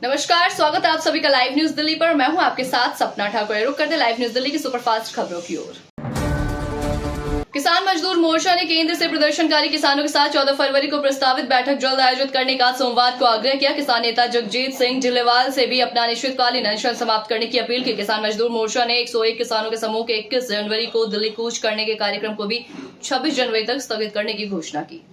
नमस्कार, स्वागत है आप सभी का लाइव न्यूज दिल्ली पर। मैं हूं आपके साथ सपना ठाकुर। रुक करते लाइव न्यूज दिल्ली की सुपरफास्ट खबरों की ओर। किसान मजदूर मोर्चा ने केंद्र से प्रदर्शनकारी किसानों के साथ 14 फरवरी को प्रस्तावित बैठक जल्द आयोजित करने का सोमवार को आग्रह किया। किसान नेता जगजीत सिंह ढिल्लेवाल से भी अपना अनिश्चितकालीन अनशन समाप्त करने की अपील की। किसान मजदूर मोर्चा ने 101 किसानों के समूह के 21 जनवरी को दिल्ली कूच करने के कार्यक्रम को भी 26 जनवरी तक स्थगित करने की घोषणा की।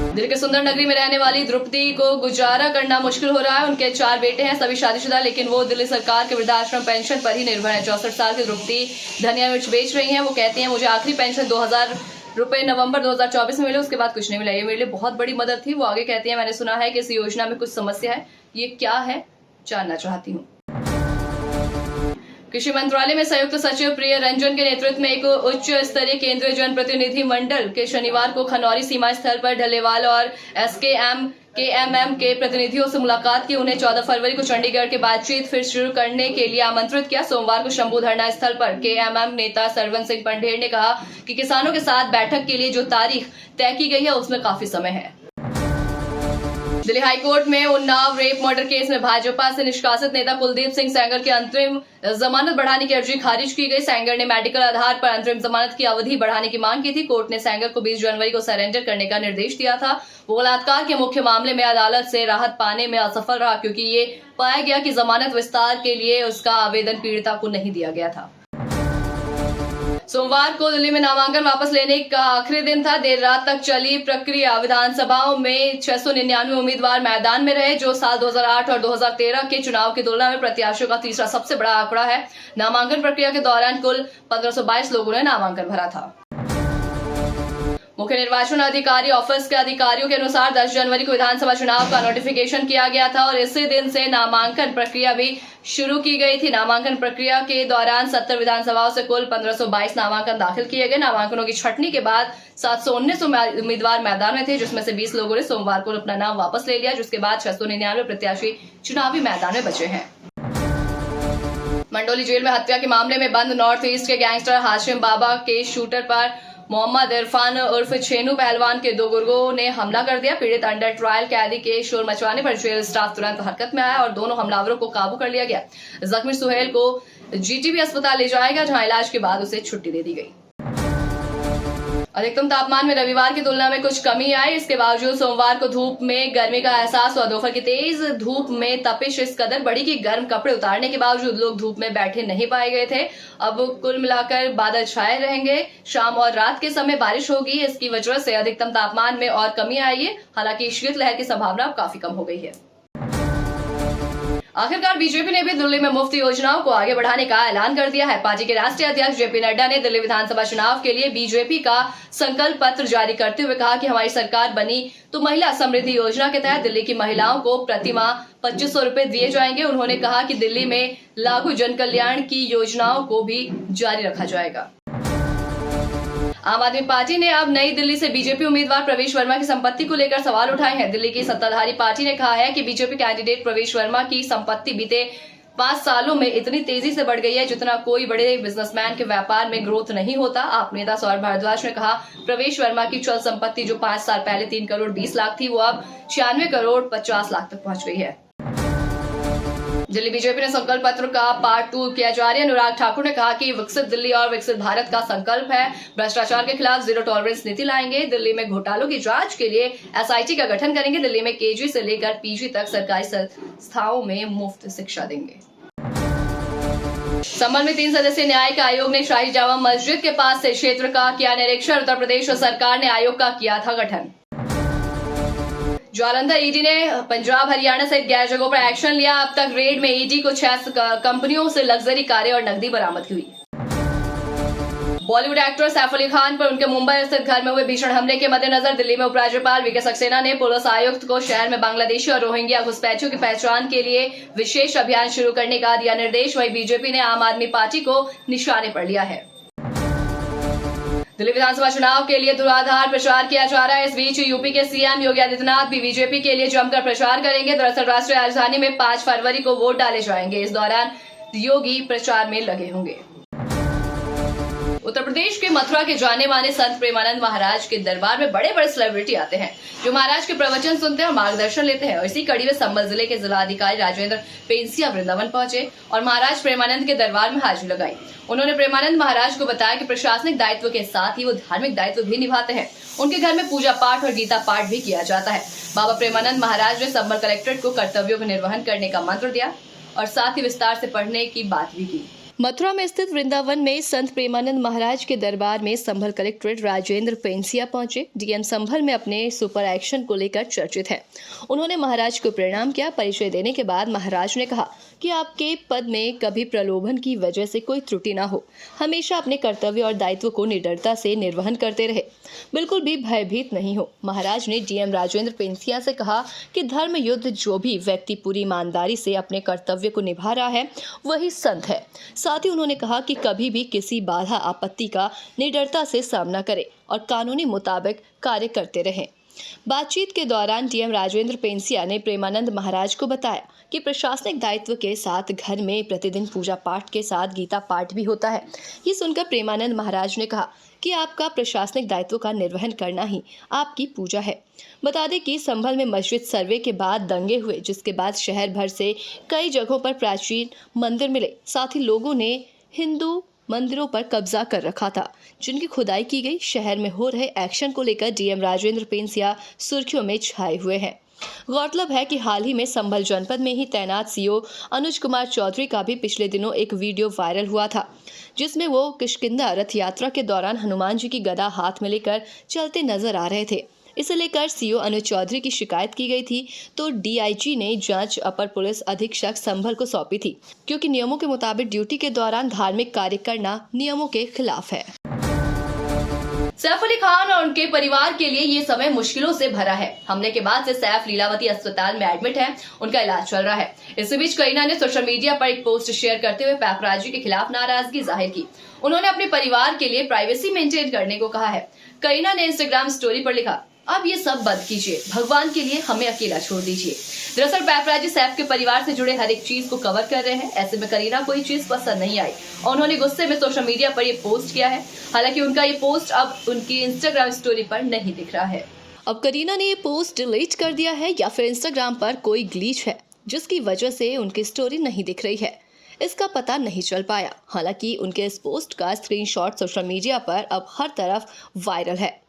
दिल्ली के सुंदर नगरी में रहने वाली द्रुपदी को गुजारा करना मुश्किल हो रहा है। उनके 4 बेटे हैं, सभी शादीशुदा, लेकिन वो दिल्ली सरकार के वृद्धाश्रम पेंशन पर ही निर्भर है। 64 साल की द्रुपदी धनिया मिर्च बेच रही हैं। वो कहती हैं, मुझे आखिरी पेंशन 2000 रुपए नवंबर 2024 में मिले, उसके बाद कुछ नहीं मिला। ये मेरे लिए बहुत बड़ी मदद थी। वो आगे कहती है, मैंने सुना है कि इस योजना में कुछ समस्या है, ये क्या है जानना चाहती हूँ। कृषि मंत्रालय में संयुक्त सचिव प्रिय रंजन के नेतृत्व में एक उच्च स्तरीय केंद्रीय जनप्रतिनिधि मंडल के शनिवार को खनौरी सीमा स्थल पर ढल्लेवाल और एसकेएमएम के प्रतिनिधियों से मुलाकात की। उन्हें 14 फरवरी को चंडीगढ़ के बातचीत फिर शुरू करने के लिए आमंत्रित किया। सोमवार को शंभू धरना स्थल पर केएमएम नेता सरवन सिंह पंढेर ने कहा कि किसानों के साथ बैठक के लिए जो तारीख तय की गई है उसमें काफी समय है। दिल्ली हाईकोर्ट में उन्नाव रेप मर्डर केस में भाजपा से निष्कासित नेता कुलदीप सिंह सेंगर की अंतरिम जमानत बढ़ाने की अर्जी खारिज की गई। सेंगर ने मेडिकल आधार पर अंतरिम जमानत की अवधि बढ़ाने की मांग की थी। कोर्ट ने सेंगर को 20 जनवरी को सरेंडर करने का निर्देश दिया था। वो बलात्कार के मुख्य मामले में अदालत से राहत पाने में असफल रहा, क्योंकि ये पाया गया कि जमानत विस्तार के लिए उसका आवेदन पीड़िता को नहीं दिया गया था। सोमवार को दिल्ली में नामांकन वापस लेने का आखिरी दिन था। देर रात तक चली प्रक्रिया। विधानसभाओं में 699 उम्मीदवार मैदान में रहे, जो साल 2008 और 2013 के चुनाव की तुलना में प्रत्याशियों का तीसरा सबसे बड़ा आंकड़ा है। नामांकन प्रक्रिया के दौरान कुल 1522 लोगों ने नामांकन भरा था। मुख्य निर्वाचन अधिकारी ऑफिस के अधिकारियों के अनुसार 10 जनवरी को विधानसभा चुनाव का नोटिफिकेशन किया गया था और इसी दिन से नामांकन प्रक्रिया भी शुरू की गई थी। नामांकन प्रक्रिया के दौरान 70 विधानसभाओं से कुल 1522 नामांकन दाखिल किए गए। नामांकनों की छंटनी के बाद 719 उम्मीदवार मैदान में थे, जिसमें से 20 लोगों ने सोमवार को अपना नाम वापस ले लिया, जिसके बाद 699 प्रत्याशी चुनावी मैदान में बचे हैं। मंडोली जेल में हत्या के मामले में बंद नॉर्थ ईस्ट के गैंगस्टर हाशिम बाबा के शूटर पर मोहम्मद इरफान उर्फ छेनू पहलवान के 2 गुर्गों ने हमला कर दिया। पीड़ित अंडर ट्रायल कैदी के शोर मचवाने पर जेल स्टाफ तुरंत हरकत में आया और दोनों हमलावरों को काबू कर लिया गया। जख्मी सुहेल को जीटीबी अस्पताल ले जाया गया, जहां इलाज के बाद उसे छुट्टी दे दी गई। अधिकतम तापमान में रविवार की तुलना में कुछ कमी आई। इसके बावजूद सोमवार को धूप में गर्मी का एहसास हुआ। दोपहर की तेज धूप में तपिश इस कदर बढ़ी कि गर्म कपड़े उतारने के बावजूद लोग धूप में बैठे नहीं पाए गए थे। अब कुल मिलाकर बादल छाए रहेंगे। शाम और रात के समय बारिश होगी। इसकी वजह से अधिकतम तापमान में और कमी आई है। हालांकि शीतलहर की संभावना अब काफी कम हो गई है। आखिरकार बीजेपी ने भी दिल्ली में मुफ्त योजनाओं को आगे बढ़ाने का ऐलान कर दिया है। पार्टी के राष्ट्रीय अध्यक्ष जेपी नड्डा ने दिल्ली विधानसभा चुनाव के लिए बीजेपी का संकल्प पत्र जारी करते हुए कहा कि हमारी सरकार बनी तो महिला समृद्धि योजना के तहत दिल्ली की महिलाओं को प्रतिमाह 2500 रुपए दिए जाएंगे। उन्होंने कहा कि दिल्ली में लागू जन कल्याण की योजनाओं को भी जारी रखा जाएगा। आम आदमी पार्टी ने अब नई दिल्ली से बीजेपी उम्मीदवार प्रवेश वर्मा की संपत्ति को लेकर सवाल उठाए हैं। दिल्ली की सत्ताधारी पार्टी ने कहा है कि बीजेपी कैंडिडेट प्रवेश वर्मा की संपत्ति बीते 5 सालों में इतनी तेजी से बढ़ गई है जितना कोई बड़े बिजनेसमैन के व्यापार में ग्रोथ नहीं होता। आप नेता सौरभ भारद्वाज ने कहा, प्रवेश वर्मा की चल संपत्ति जो 5 साल पहले 3 करोड़ 20 लाख थी, वो अब 96 करोड़ 50 लाख तक पहुंच गई है। दिल्ली बीजेपी ने संकल्प पत्र का पार्ट 2 किया जारी। अनुराग ठाकुर ने कहा कि विकसित दिल्ली और विकसित भारत का संकल्प है। भ्रष्टाचार के खिलाफ जीरो टॉलरेंस नीति लाएंगे। दिल्ली में घोटालों की जांच के लिए एसआईटी का गठन करेंगे। दिल्ली में केजी से लेकर पीजी तक सरकारी संस्थाओं में मुफ्त शिक्षा देंगे। संभल में 3 सदस्यीय न्यायिक आयोग ने शाही जामा मस्जिद के पास से क्षेत्र का किया निरीक्षण। उत्तर प्रदेश सरकार ने आयोग का किया था गठन। जालंधर ईडी ने पंजाब हरियाणा सहित 11 जगहों पर एक्शन लिया। अब तक रेड में ईडी को 6 कंपनियों से लग्जरी कारें और नकदी बरामद हुई। बॉलीवुड एक्टर सैफ अली खान पर उनके मुंबई स्थित घर में हुए भीषण हमले के मद्देनजर दिल्ली में उपराज्यपाल वीके सक्सेना ने पुलिस आयुक्त को शहर में बांग्लादेशी और रोहिंग्या घुसपैठियों की पहचान के लिए विशेष अभियान शुरू करने का दिया निर्देश। वहीं बीजेपी ने आम आदमी पार्टी को निशाने पर लिया है। दिल्ली विधानसभा चुनाव के लिए धुआंधार प्रचार किया जा रहा है। इस बीच यूपी के सीएम योगी आदित्यनाथ भी बीजेपी के लिए जमकर प्रचार करेंगे। दरअसल राष्ट्रीय राजधानी में 5 फरवरी को वोट डाले जाएंगे। इस दौरान योगी प्रचार में लगे होंगे। उत्तर प्रदेश के मथुरा के जाने माने संत प्रेमानंद महाराज के दरबार में बड़े बड़े सेलिब्रिटी आते हैं जो महाराज के प्रवचन सुनते हैं और मार्गदर्शन लेते हैं। और इसी कड़ी में संभल जिले के जिलाधिकारी राजेंद्र पेंसिया वृंदावन पहुंचे और महाराज प्रेमानंद के दरबार में हाजिरी लगाई। उन्होंने प्रेमानंद महाराज को बताया कि प्रशासनिक दायित्व के साथ ही वो धार्मिक दायित्व भी निभाते हैं। उनके घर में पूजा पाठ और गीता पाठ भी किया जाता है। बाबा प्रेमानंद महाराज ने संभल कलेक्ट्रेट को कर्तव्यों का निर्वहन करने का मंत्र दिया और साथ ही विस्तार से पढ़ने की बात भी की। मथुरा में स्थित वृंदावन में संत प्रेमानंद महाराज के दरबार में संभल कलेक्ट्रेट राजेंद्र पेंसिया पहुंचे। डीएम संभल में अपने सुपर एक्शन को लेकर चर्चित हैं। उन्होंने महाराज को प्रणाम किया। परिचय देने के बाद महाराज ने कहा कि आपके पद में कभी प्रलोभन की वजह से कोई त्रुटि ना हो, हमेशा अपने कर्तव्य और दायित्व को निडरता से निर्वहन करते रहे, बिल्कुल भी भयभीत नहीं हो। महाराज ने डीएम राजेंद्र पेंसिया से कहा कि धर्म युद्ध जो भी व्यक्ति पूरी ईमानदारी से अपने कर्तव्य को निभा रहा है वही संत है। साथ ही उन्होंने कहा कि कभी भी किसी बाधा आपत्ति का निडरता से सामना करें और कानूनी मुताबिक कार्य करते रहें। बातचीत के दौरान डीएम राजेंद्र पेंसिया ने प्रेमानंद महाराज को बताया कि प्रशासनिक दायित्व के साथ घर में प्रतिदिन पूजा पाठ के साथ गीता पाठ भी होता है। ये सुनकर प्रेमानंद महाराज ने कहा कि आपका प्रशासनिक दायित्व का निर्वहन करना ही आपकी पूजा है। बता दें कि संभल में मस्जिद सर्वे के बाद दंगे हुए, जिसके बाद शहर भर से कई जगहों पर प्राचीन मंदिर मिले। साथ ही लोगों ने हिंदू मंदिरों पर कब्जा कर रखा था, जिनकी खुदाई की गई। शहर में हो रहे एक्शन को लेकर डीएम राजेंद्र पेंसिया सुर्खियों में छाए हुए हैं। गौरतलब है कि हाल ही में संभल जनपद में ही तैनात सीओ अनुज कुमार चौधरी का भी पिछले दिनों एक वीडियो वायरल हुआ था, जिसमें वो किष्किंधा रथ यात्रा के दौरान हनुमान जी की गदा हाथ में लेकर चलते नजर आ रहे थे। इसे लेकर सीओ अनुज चौधरी की शिकायत की गई थी, तो डीआईजी ने जांच अपर पुलिस अधीक्षक संभल को सौंपी थी, क्योंकि नियमों के मुताबिक ड्यूटी के दौरान धार्मिक कार्य करना नियमों के खिलाफ है। सैफ अली खान और उनके परिवार के लिए ये समय मुश्किलों से भरा है। हमले के बाद से सैफ लीलावती अस्पताल में एडमिट है, उनका इलाज चल रहा है। इसी बीच करीना ने सोशल मीडिया पर एक पोस्ट शेयर करते हुए पैपराजी के खिलाफ नाराजगी जाहिर की। उन्होंने अपने परिवार के लिए प्राइवेसी मेंटेन करने को कहा है। करीना ने इंस्टाग्राम स्टोरी पर लिखा, अब ये सब बंद कीजिए, भगवान के लिए हमें अकेला छोड़ दीजिए। दरअसल पैपराजी सैफ के परिवार से जुड़े हर एक चीज को कवर कर रहे हैं। ऐसे में करीना कोई चीज पसंद नहीं आई और उन्होंने गुस्से में सोशल मीडिया पर ये पोस्ट किया है। हालांकि उनका ये पोस्ट अब उनकी इंस्टाग्राम स्टोरी पर नहीं दिख रहा है। अब करीना ने ये पोस्ट डिलीट कर दिया है या फिर इंस्टाग्राम पर कोई ग्लिच है जिसकी वजह से उनकी स्टोरी नहीं दिख रही है, इसका पता नहीं चल पाया। हालांकि उनके इस पोस्ट का स्क्रीनशॉट सोशल मीडिया पर अब हर तरफ वायरल है।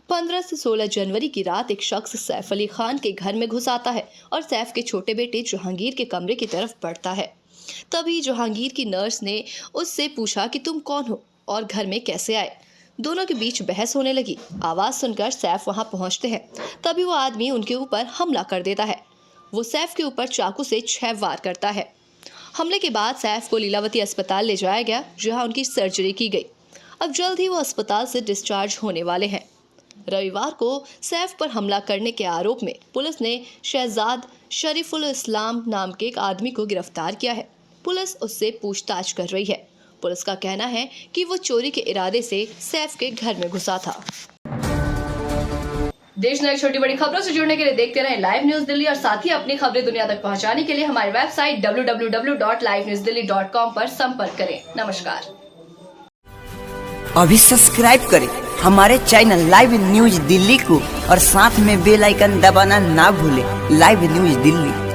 15 से 16 जनवरी की रात एक शख्स सैफ अली खान के घर में घुस आता है और सैफ के छोटे बेटे जहांगीर के कमरे की तरफ बढ़ता है। तभी जहांगीर की नर्स ने उससे पूछा कि तुम कौन हो और घर में कैसे आए। दोनों के बीच बहस होने लगी। आवाज़ सुनकर सैफ वहां पहुंचते हैं। तभी वो आदमी उनके ऊपर हमला कर देता है। वो सैफ के ऊपर चाकू से 6 वार करता है। हमले के बाद सैफ को लीलावती अस्पताल ले जाया गया, जहाँ उनकी सर्जरी की गई। अब जल्द ही वो अस्पताल से डिस्चार्ज होने वाले हैं। रविवार को सैफ पर हमला करने के आरोप में पुलिस ने शहजाद शरीफुल इस्लाम नाम के एक आदमी को गिरफ्तार किया है। पुलिस उससे पूछताछ कर रही है। पुलिस का कहना है कि वो चोरी के इरादे से सैफ के घर में घुसा था। देश में छोटी बड़ी खबरों से जुड़ने के लिए देखते रहें लाइव न्यूज दिल्ली और साथ ही अपनी खबरें दुनिया तक पहुंचाने के लिए हमारी वेबसाइट www.livenewsdelhi.com पर संपर्क करें। नमस्कार। अभी सब्सक्राइब करें हमारे चैनल लाइव न्यूज दिल्ली को और साथ में बेल आइकन दबाना ना भूलें। Live news Delhi.